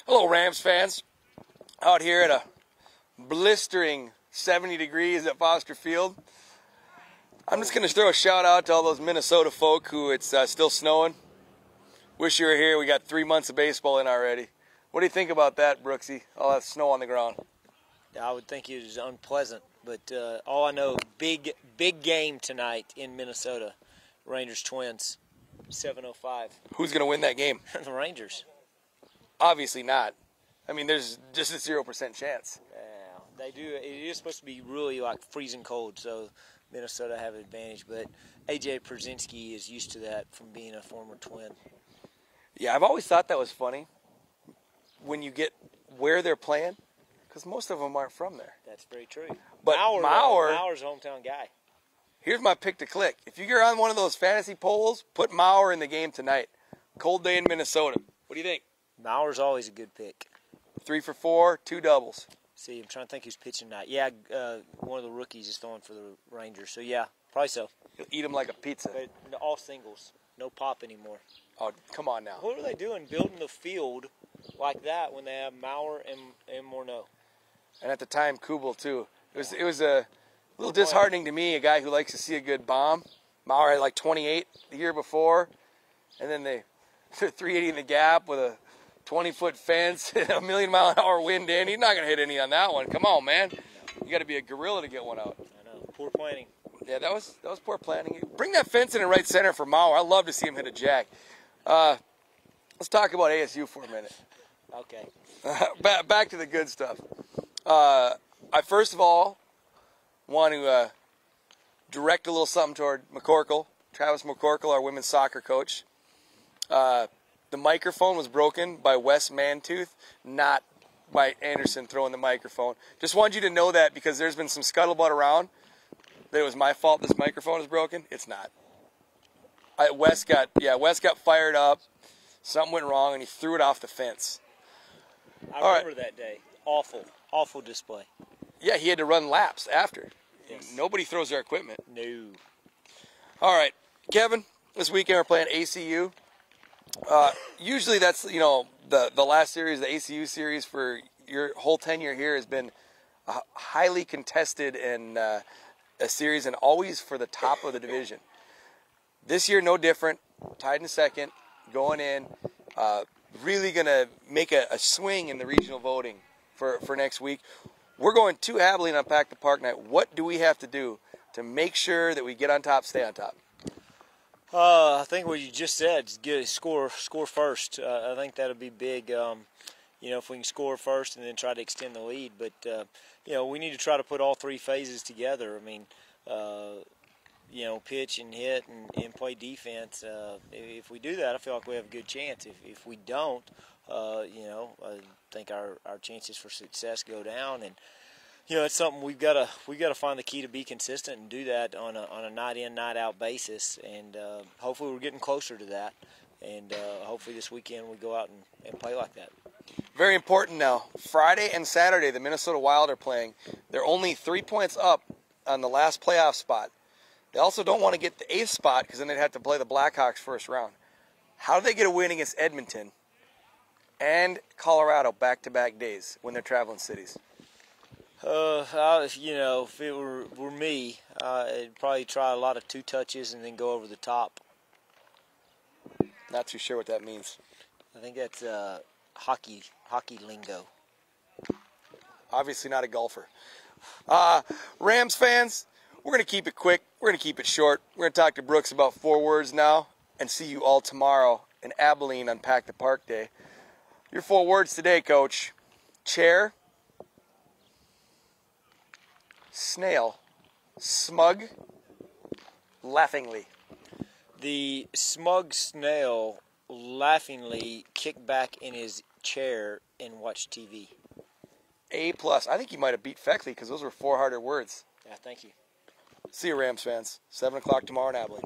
Hello, Rams fans. Out here at a blistering 70 degrees at Foster Field. I'm just going to throw a shout out to all those Minnesota folk who it's still snowing. Wish you were here. We got 3 months of baseball in already. What do you think about that, Brooksy? All that snow on the ground. I would think it was unpleasant, but all I know, big game tonight in Minnesota. Rangers Twins, 7:05. Who's going to win that game? The Rangers. Obviously not. I mean, there's just a 0% chance. Yeah, they do. It is supposed to be really like freezing cold, so Minnesota have an advantage. But A.J. Pierzynski is used to that from being a former Twin. Yeah, I've always thought that was funny when you get where they're playing, because most of them aren't from there. That's very true. But Maurer's a hometown guy. Here's my pick to click. If you're on one of those fantasy polls, put Maurer in the game tonight. Cold day in Minnesota. What do you think? Maurer's always a good pick. 3 for 4, 2 doubles. See, I'm trying to think who's pitching tonight. Yeah, one of the rookies is throwing for the Rangers. So, yeah, probably so. He'll eat them like a pizza. But all singles. No pop anymore. Oh, come on now. What are they doing building the field like that when they have Maurer and Morneau? And at the time, Kubel, too. It was a little disheartening to me, a guy who likes to see a good bomb. Maurer had like 28 the year before. And then they're 380 in the gap with a 20-foot fence and a million-mile-an-hour wind in. He's not going to hit any on that one. Come on, man. You got to be a gorilla to get one out. I know. Poor planning. Yeah, that was poor planning. Bring that fence in right center for Maurer. I'd love to see him hit a jack. Let's talk about ASU for a minute. Okay. Back to the good stuff. I first of all want to direct a little something toward McCorkle, Travis McCorkle, our women's soccer coach. The microphone was broken by Wes Mantooth, not by Anderson throwing the microphone. Just wanted you to know that because there's been some scuttlebutt around that it was my fault this microphone is broken. It's not. Wes got fired up. Something went wrong, and he threw it off the fence. I remember that day. Awful display. Yeah, he had to run laps after. Yes. Nobody throws their equipment. No. All right, Kevin, this weekend we're playing ACU. Usually that's, the last series, the ACU series for your whole tenure here has been a highly contested and a series and always for the top of the division. This year, no different. Tied in second, going in. Really going to make a swing in the regional voting for next week. We're going to Abilene on Pack the Park night. What do we have to do to make sure that we get on top, stay on top? I think what you just said is score first. I think that'll be big. If we can score first and then try to extend the lead. But we need to try to put all three phases together. I mean, pitch and hit and play defense. If we do that, I feel like we have a good chance. If we don't, I think our chances for success go down. And it's something we've got to find the key to be consistent and do that on a night in, night out basis. And hopefully we're getting closer to that. And hopefully this weekend we go out and play like that. Very important now. Friday and Saturday, the Minnesota Wild are playing. They're only 3 points up on the last playoff spot. They also don't want to get the 8th spot because then they'd have to play the Blackhawks first round. How do they get a win against Edmonton and Colorado back-to-back days when they're traveling cities? If it were me, I'd probably try a lot of 2 touches and then go over the top. Not too sure what that means. I think that's hockey lingo. Obviously not a golfer. Rams fans, we're going to keep it quick. We're going to keep it short. We're going to talk to Brooks about 4 words now and see you all tomorrow in Abilene on Pack the Park Day. Your 4 words today, Coach. Chair. Snail. Smug. Laughingly. The smug snail laughingly kicked back in his chair and watched TV. A+. I think you might have beat Feckley because those were 4 harder words. Yeah, thank you. See you, Rams fans. 7 o'clock tomorrow in Abilene.